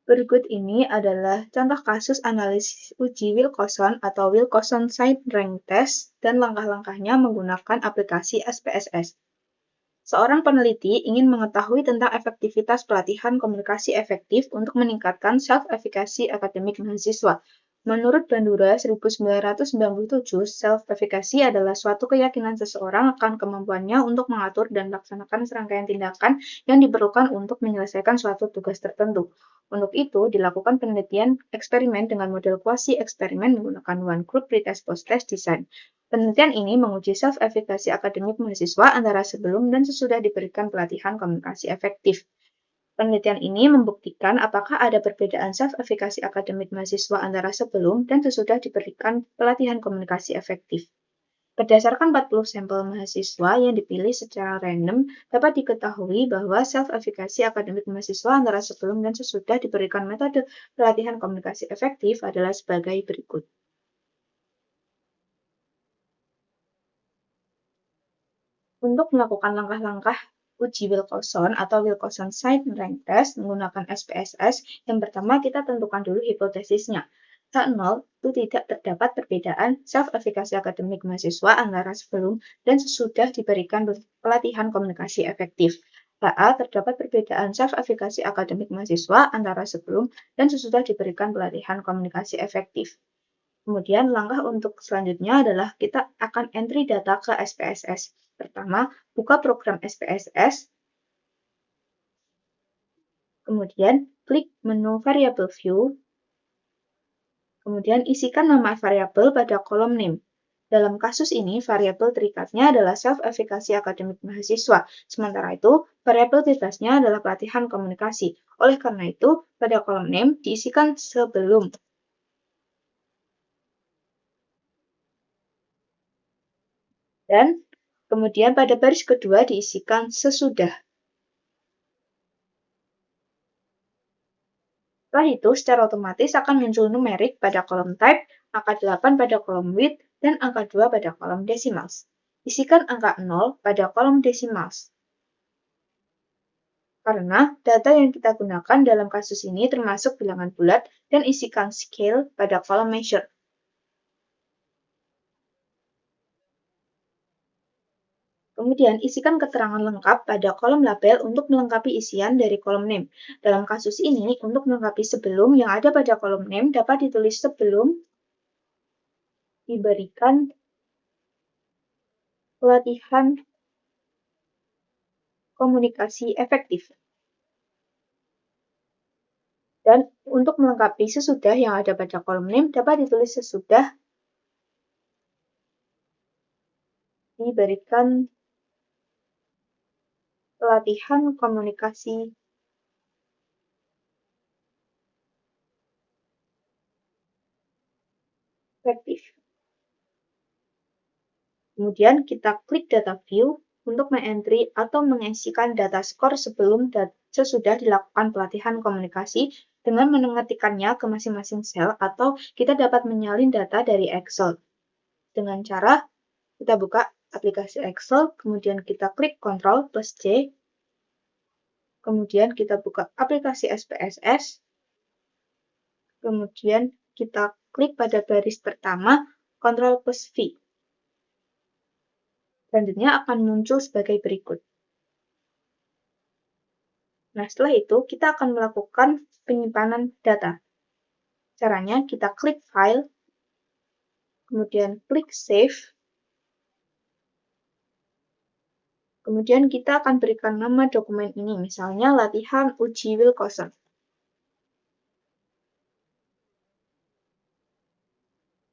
Berikut ini adalah contoh kasus analisis uji Wilcoxon atau Wilcoxon Side Rank Test dan langkah-langkahnya menggunakan aplikasi SPSS. Seorang peneliti ingin mengetahui tentang efektivitas pelatihan komunikasi efektif untuk meningkatkan self-efficacy akademik mahasiswa. Menurut Bandura 1997, self-efficacy adalah suatu keyakinan seseorang akan kemampuannya untuk mengatur dan melaksanakan serangkaian tindakan yang diperlukan untuk menyelesaikan suatu tugas tertentu. Untuk itu, dilakukan penelitian eksperimen dengan model kuasi-eksperimen menggunakan one group pretest post-test design. Penelitian ini menguji self-efficacy akademik mahasiswa antara sebelum dan sesudah diberikan pelatihan komunikasi efektif. Penelitian ini membuktikan apakah ada perbedaan self-efficacy akademik mahasiswa antara sebelum dan sesudah diberikan pelatihan komunikasi efektif. Berdasarkan 40 sampel mahasiswa yang dipilih secara random, dapat diketahui bahwa self-efficacy akademik mahasiswa antara sebelum dan sesudah diberikan metode pelatihan komunikasi efektif adalah sebagai berikut. Untuk melakukan langkah-langkah uji Wilcoxon atau Wilcoxon Side Rank Test menggunakan SPSS, yang pertama kita tentukan dulu hipotesisnya. K0 itu tidak terdapat perbedaan self-efficacy akademik mahasiswa antara sebelum dan sesudah diberikan pelatihan komunikasi efektif. HA terdapat perbedaan self-efficacy akademik mahasiswa antara sebelum dan sesudah diberikan pelatihan komunikasi efektif. Kemudian langkah untuk selanjutnya adalah kita akan entry data ke SPSS. Pertama, buka program SPSS. Kemudian klik menu Variable View. Kemudian isikan nama variabel pada kolom name. Dalam kasus ini, variabel terikatnya adalah self-efficacy akademik mahasiswa. Sementara itu, variabel bebasnya adalah pelatihan komunikasi. Oleh karena itu, pada kolom name diisikan sebelum. Dan kemudian pada baris kedua diisikan sesudah. Setelah itu, secara otomatis akan muncul numerik pada kolom type, angka 8 pada kolom width, dan angka 2 pada kolom decimals. Isikan angka 0 pada kolom decimals. Karena data yang kita gunakan dalam kasus ini termasuk bilangan bulat, dan isikan scale pada kolom measure. Kemudian, isikan keterangan lengkap pada kolom label untuk melengkapi isian dari kolom name. Dalam kasus ini, untuk melengkapi sebelum yang ada pada kolom name dapat ditulis sebelum diberikan pelatihan komunikasi efektif. Dan untuk melengkapi sesudah yang ada pada kolom name dapat ditulis sesudah diberikan pelatihan komunikasi efektif. Kemudian kita klik data view untuk mengentry atau mengisikan data skor sebelum dan sesudah dilakukan pelatihan komunikasi dengan mengetikkannya ke masing-masing sel, atau kita dapat menyalin data dari Excel. Dengan cara kita buka aplikasi Excel, kemudian kita klik Ctrl+C, kemudian kita buka aplikasi SPSS, kemudian kita klik pada baris pertama, Ctrl+V. Selanjutnya akan muncul sebagai berikut. Nah, setelah itu kita akan melakukan penyimpanan data. Caranya kita klik File, kemudian klik Save, kemudian kita akan berikan nama dokumen ini, misalnya latihan uji Wilcoxon.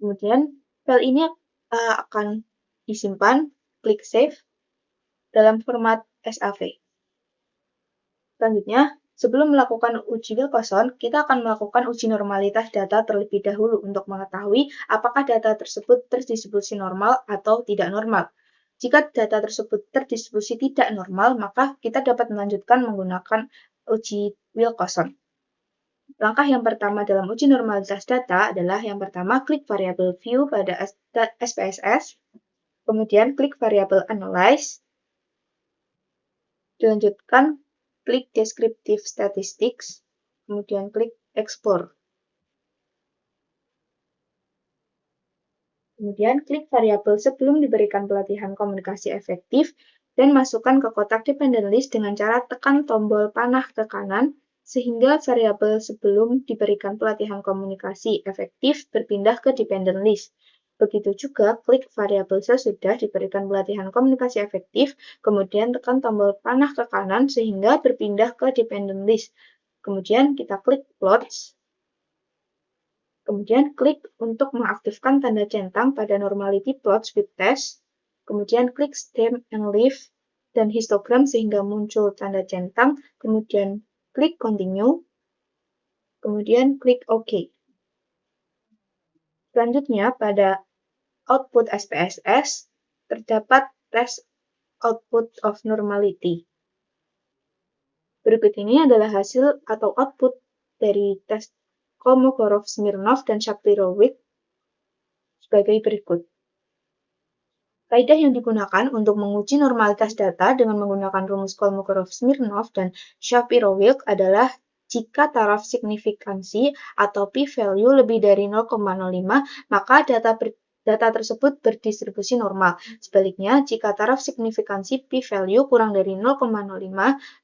Kemudian file ini akan disimpan, klik Save, dalam format SAV. Selanjutnya, sebelum melakukan uji Wilcoxon, kita akan melakukan uji normalitas data terlebih dahulu untuk mengetahui apakah data tersebut terdistribusi normal atau tidak normal. Jika data tersebut terdistribusi tidak normal, maka kita dapat melanjutkan menggunakan uji Wilcoxon. Langkah yang pertama dalam uji normalitas data adalah yang pertama klik variable view pada SPSS, kemudian klik variable analyze, dilanjutkan klik descriptive statistics, kemudian klik Explore. Kemudian klik variabel sebelum diberikan pelatihan komunikasi efektif dan masukkan ke kotak dependent list dengan cara tekan tombol panah ke kanan sehingga variabel sebelum diberikan pelatihan komunikasi efektif berpindah ke dependent list. Begitu juga klik variabel sesudah diberikan pelatihan komunikasi efektif, kemudian tekan tombol panah ke kanan sehingga berpindah ke dependent list. Kemudian kita klik plots. Kemudian klik untuk mengaktifkan tanda centang pada normality plots with test. Kemudian klik stem and leave dan histogram sehingga muncul tanda centang. Kemudian klik continue. Kemudian klik OK. Selanjutnya pada output SPSS terdapat test output of normality. Berikut ini adalah hasil atau output dari tes Kolmogorov-Smirnov dan Shapiro-Wilk sebagai berikut. Kaidah yang digunakan untuk menguji normalitas data dengan menggunakan rumus Kolmogorov-Smirnov dan Shapiro-Wilk adalah jika taraf signifikansi atau p-value lebih dari 0,05, maka data tersebut berdistribusi normal. Sebaliknya, jika taraf signifikansi p-value kurang dari 0,05,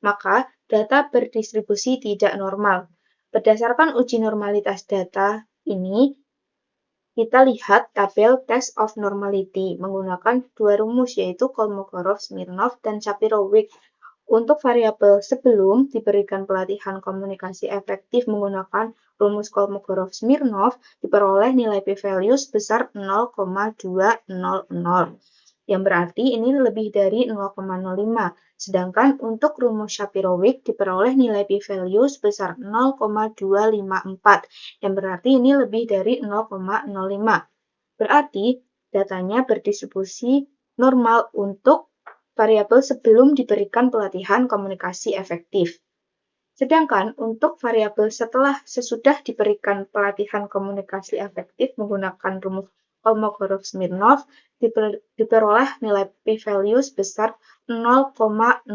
maka data berdistribusi tidak normal. Berdasarkan uji normalitas data ini, kita lihat tabel test of normality menggunakan dua rumus yaitu Kolmogorov-Smirnov dan Shapiro-Wilk. Untuk variabel sebelum diberikan pelatihan komunikasi efektif menggunakan rumus Kolmogorov-Smirnov diperoleh nilai p-value sebesar 0,200, yang berarti ini lebih dari 0,05. Sedangkan untuk rumus Shapiro-Wilk diperoleh nilai p-value sebesar 0,254, yang berarti ini lebih dari 0,05. Berarti datanya berdistribusi normal untuk variabel sebelum diberikan pelatihan komunikasi efektif. Sedangkan untuk variabel sesudah diberikan pelatihan komunikasi efektif menggunakan rumus Kolmogorov-Smirnov diperoleh nilai p-value sebesar 0,005,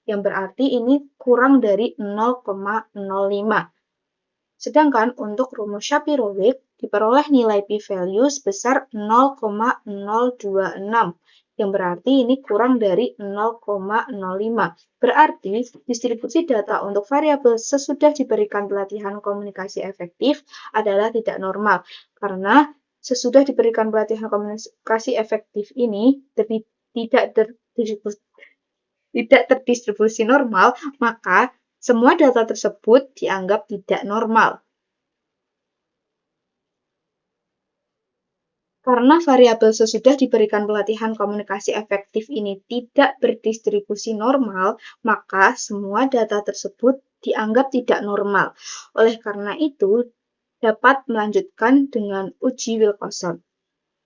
yang berarti ini kurang dari 0,05. Sedangkan untuk rumus Shapiro-Wilk diperoleh nilai p-value sebesar 0,026, yang berarti ini kurang dari 0,05. Berarti distribusi data untuk variabel sesudah diberikan pelatihan komunikasi efektif adalah tidak normal, karena sesudah diberikan pelatihan komunikasi efektif ini tidak terdistribusi normal, maka semua data tersebut dianggap tidak normal. Karena variabel sesudah diberikan pelatihan komunikasi efektif ini tidak berdistribusi normal, maka semua data tersebut dianggap tidak normal. Oleh karena itu, dapat melanjutkan dengan uji Wilcoxon.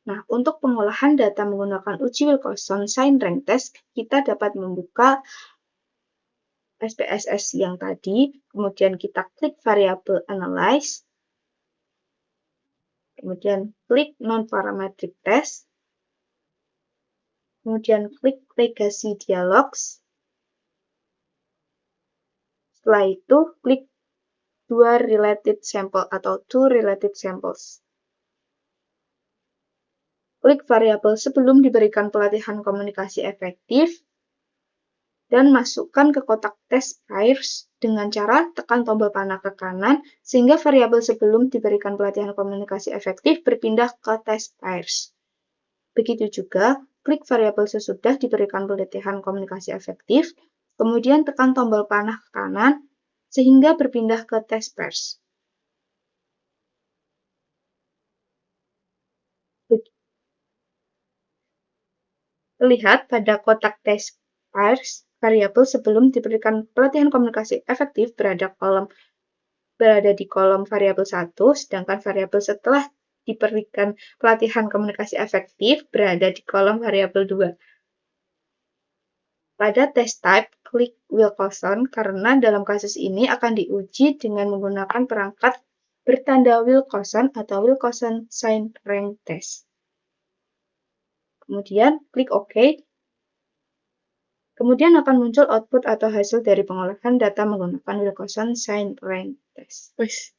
Nah, untuk pengolahan data menggunakan uji Wilcoxon sign rank test, kita dapat membuka SPSS yang tadi, kemudian kita klik variabel analyze, kemudian klik non-parametric test, kemudian klik legacy dialogs. Setelah itu, klik dua related sample atau two related samples. Klik variabel sebelum diberikan pelatihan komunikasi efektif, dan masukkan ke kotak test pairs dengan cara tekan tombol panah ke kanan, sehingga variabel sebelum diberikan pelatihan komunikasi efektif berpindah ke test pairs. Begitu juga, klik variabel sesudah diberikan pelatihan komunikasi efektif, kemudian tekan tombol panah ke kanan, sehingga berpindah ke test pairs. Lihat pada kotak test pairs, variabel sebelum diberikan pelatihan komunikasi efektif berada di kolom variabel 1, sedangkan variabel setelah diberikan pelatihan komunikasi efektif berada di kolom variabel 2. Pada test type, klik Wilcoxon karena dalam kasus ini akan diuji dengan menggunakan perangkat bertanda Wilcoxon atau Wilcoxon sign rank test. Kemudian klik OK. Kemudian akan muncul output atau hasil dari pengolahan data menggunakan Wilcoxon Signed Rank Test. Wis,